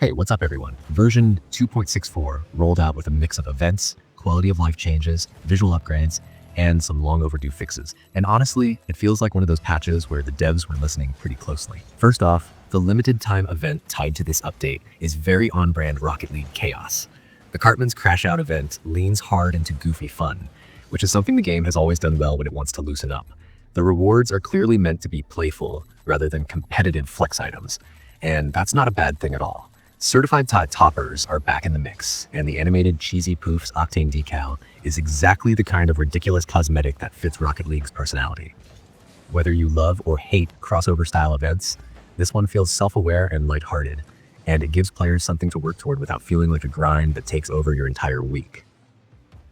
Hey, what's up everyone? Version 2.64 rolled out with a mix of events, quality of life changes, visual upgrades, and some long overdue fixes. And honestly, it feels like one of those patches where the devs were listening pretty closely. First off, the limited time event tied to this update is very on-brand Rocket League chaos. The Cartman's Crash Out event leans hard into goofy fun, which is something the game has always done well when it wants to loosen up. The rewards are clearly meant to be playful rather than competitive flex items, and that's not a bad thing at all. Certified toppers are back in the mix, and the animated cheesy poofs Octane decal is exactly the kind of ridiculous cosmetic that fits Rocket League's personality. Whether you love or hate crossover style events, this one feels self-aware and lighthearted, and it gives players something to work toward without feeling like a grind that takes over your entire week.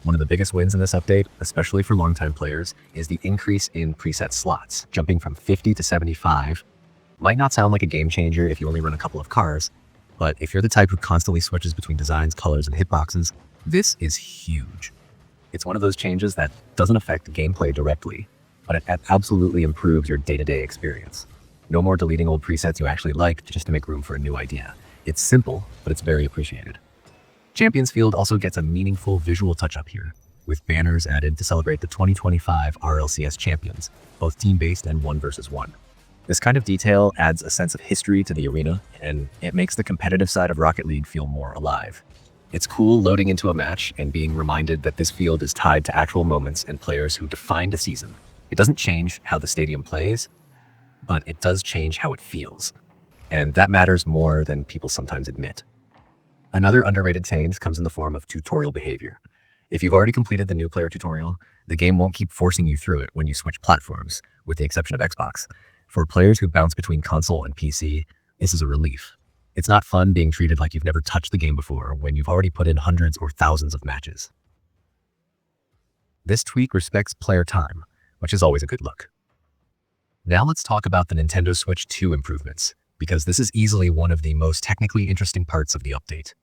One of the biggest wins in this update, especially for longtime players, is the increase in preset slots. Jumping from 50 to 75 might not sound like a game changer if you only run a couple of cars, but if you're the type who constantly switches between designs, colors, and hitboxes, this is huge. It's one of those changes that doesn't affect gameplay directly, but it absolutely improves your day-to-day experience. No more deleting old presets you actually liked just to make room for a new idea. It's simple, but it's very appreciated. Champions Field also gets a meaningful visual touch-up here, with banners added to celebrate the 2025 RLCS champions, both team-based and 1 versus 1. This kind of detail adds a sense of history to the arena, and it makes the competitive side of Rocket League feel more alive. It's cool loading into a match and being reminded that this field is tied to actual moments and players who defined a season. It doesn't change how the stadium plays, but it does change how it feels. And that matters more than people sometimes admit. Another underrated change comes in the form of tutorial behavior. If you've already completed the new player tutorial, the game won't keep forcing you through it when you switch platforms, with the exception of Xbox. For players who bounce between console and PC, this is a relief. It's not fun being treated like you've never touched the game before when you've already put in hundreds or thousands of matches. This tweak respects player time, which is always a good look. Now let's talk about the Nintendo Switch 2 improvements, because this is easily one of the most technically interesting parts of the update.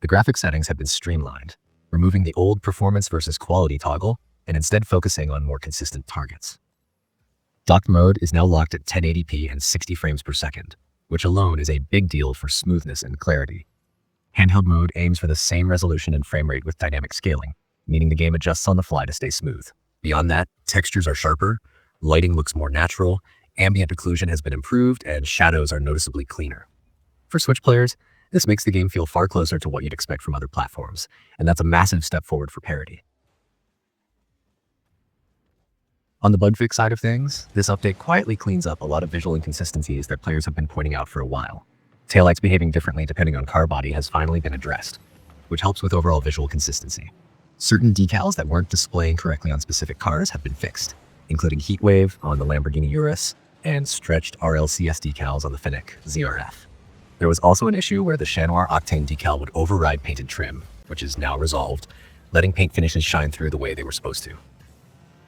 The graphic settings have been streamlined, removing the old performance versus quality toggle and instead focusing on more consistent targets. Docked mode is now locked at 1080p and 60 frames per second, which alone is a big deal for smoothness and clarity. Handheld mode aims for the same resolution and frame rate with dynamic scaling, meaning the game adjusts on the fly to stay smooth. Beyond that, textures are sharper, lighting looks more natural, ambient occlusion has been improved, and shadows are noticeably cleaner. For Switch players, this makes the game feel far closer to what you'd expect from other platforms, and that's a massive step forward for parity. On the bug fix side of things, this update quietly cleans up a lot of visual inconsistencies that players have been pointing out for a while. Taillights behaving differently depending on car body has finally been addressed, which helps with overall visual consistency. Certain decals that weren't displaying correctly on specific cars have been fixed, including Heatwave on the Lamborghini Urus and stretched RLCS decals on the Fennec ZRF. There was also an issue where the Chat Noir Octane decal would override painted trim, which is now resolved, letting paint finishes shine through the way they were supposed to.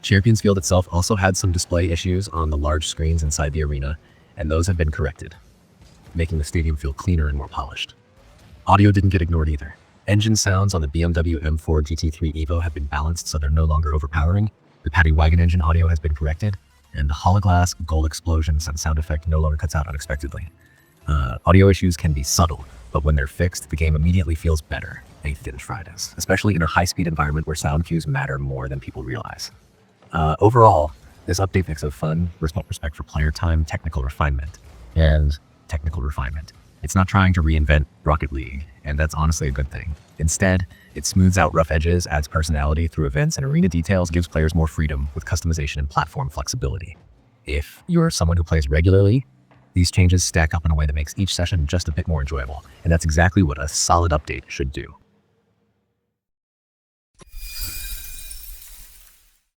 Champions Field itself also had some display issues on the large screens inside the arena, and those have been corrected, making the stadium feel cleaner and more polished. Audio didn't get ignored either. Engine sounds on the BMW M4 GT3 Evo have been balanced so they're no longer overpowering, the Paddy Wagon engine audio has been corrected, and the hologlass gold explosions and sound effect no longer cuts out unexpectedly. Audio issues can be subtle, but when they're fixed, the game immediately feels better, a thin fry does, especially in a high-speed environment where sound cues matter more than people realize. Overall, this update mix of fun, respect for player time, technical refinement. It's not trying to reinvent Rocket League, and that's honestly a good thing. Instead, it smooths out rough edges, adds personality through events and arena details, gives players more freedom with customization and platform flexibility. If you're someone who plays regularly, these changes stack up in a way that makes each session just a bit more enjoyable, and that's exactly what a solid update should do.